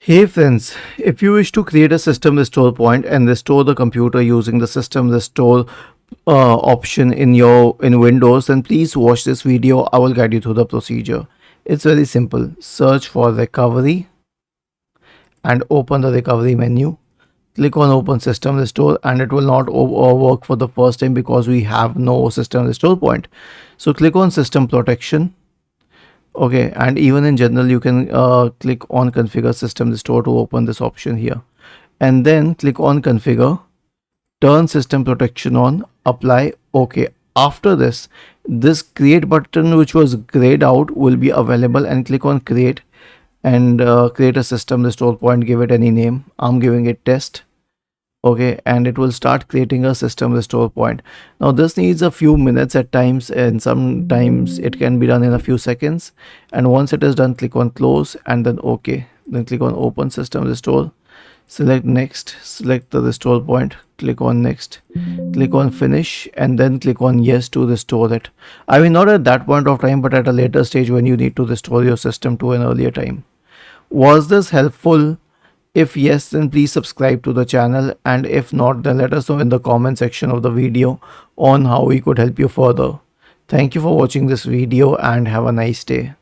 Hey friends, if you wish to create a system restore point and restore the computer using the system restore option in Windows, then please watch this video. I will guide you through the procedure. It's very simple. Search for recovery and open the recovery menu. Click on open system restore and it will not work for the first time because we have no system restore point. So click on system protection. Okay, and even in general you can click on configure system restore to open this option here, and then click on configure, turn system protection on, apply. Okay, after this create button which was grayed out will be available, and click on create and create a system restore point. Give it any name. I'm giving it test. Okay, and it will start creating a system restore point. Now this needs a few minutes at times, and sometimes it can be done in a few seconds. And once it is done, click on close and then okay, then click on open system restore, select next, select the restore point, click on next, click on finish, and then click on yes to restore it. I mean, not at that point of time, but at a later stage when you need to restore your system to an earlier time. Was this helpful? If yes, then please subscribe to the channel, and if not, then let us know in the comment section of the video on how we could help you further. Thank you for watching this video and have a nice day.